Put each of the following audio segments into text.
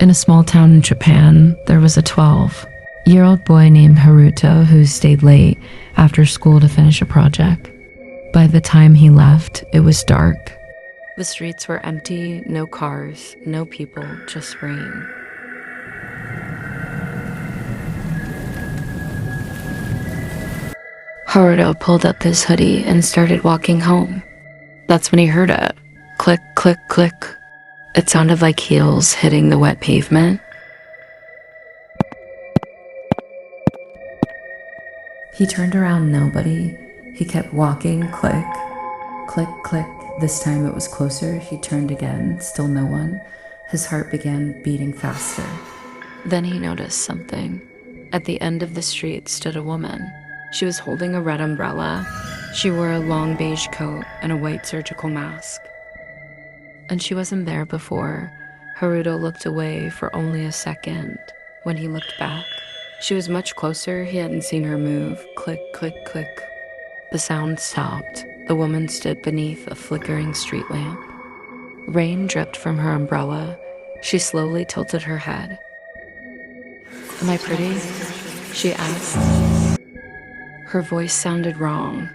In a small town in Japan, there was a 12-year-old boy named Haruto who stayed late after school to finish a project. By the time he left, it was dark. The streets were empty, no cars, no people, just rain. Haruto pulled up his hoodie and started walking home. That's when he heard it. Click, click, click. It sounded like heels hitting the wet pavement. He turned around, nobody. He kept walking, click, click, click. This time it was closer. He turned again, still no one. His heart began beating faster. Then he noticed something. At the end of the street stood a woman. She was holding a red umbrella. She wore a long beige coat and a white surgical mask. And she wasn't there before. Haruto looked away for only a second. When he looked back, she was much closer. He hadn't seen her move. Click, click, click. The sound stopped. The woman stood beneath a flickering street lamp. Rain dripped from her umbrella. She slowly tilted her head. "Am I pretty?" she asked. Her voice sounded wrong,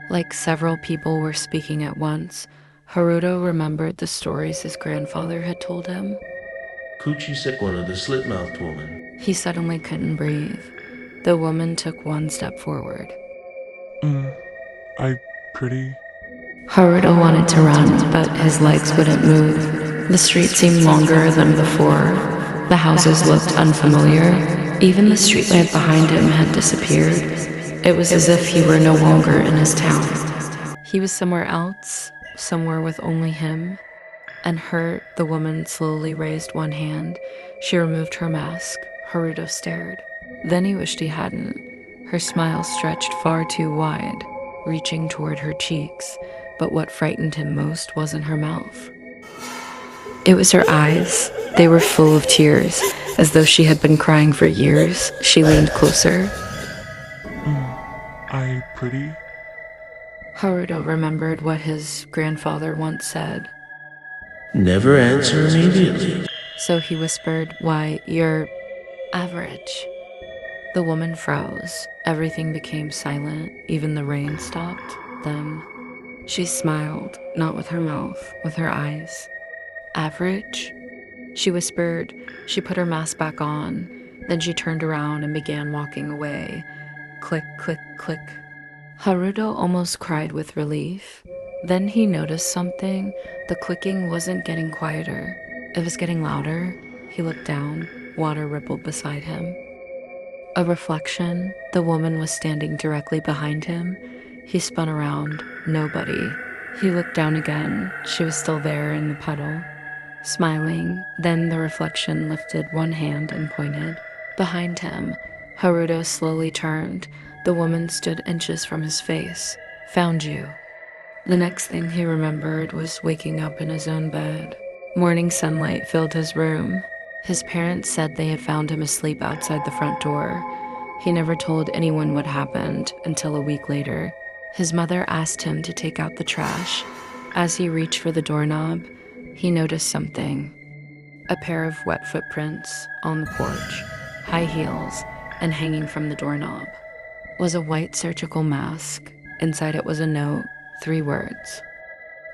like several people were speaking at once. Haruto remembered the stories his grandfather had told him. Kuchisake-Onna, the slit-mouthed woman. He suddenly couldn't breathe. The woman took one step forward. I pretty? Haruto wanted to run, but his legs wouldn't move. The street seemed longer than before. The houses looked unfamiliar. Even the street lamp behind him had disappeared. It was as if he were no longer in his town. He was somewhere else, somewhere with only him. And hurt, the woman slowly raised one hand. She removed her mask. Haruto stared. Then he wished he hadn't. Her smile stretched far too wide, reaching toward her cheeks. But what frightened him most wasn't her mouth. It was her eyes. They were full of tears, as though she had been crying for years. She leaned closer. I pretty? Haruto remembered what his grandfather once said. Never answer immediately. So he whispered, "Why, you're average." The woman froze. Everything became silent. Even the rain stopped. Then she smiled, not with her mouth, with her eyes. "Average?" She whispered. She put her mask back on. Then she turned around and began walking away. Click, click, click. Haruto almost cried with relief. Then he noticed something. The clicking wasn't getting quieter. It was getting louder. He looked down. Water rippled beside him. A reflection. The woman was standing directly behind him. He spun around. Nobody. He looked down again. She was still there in the puddle, smiling. Then the reflection lifted one hand and pointed. Behind him, Haruto slowly turned. The woman stood inches from his face. "Found you." The next thing he remembered was waking up in his own bed. Morning sunlight filled his room. His parents said they had found him asleep outside the front door. He never told anyone what happened until a week later. His mother asked him to take out the trash. As he reached for the doorknob, he noticed something. A pair of wet footprints on the porch, high heels, and hanging from the doorknob was a white surgical mask. Inside it was a note, 3 words.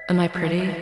"Am I pretty?"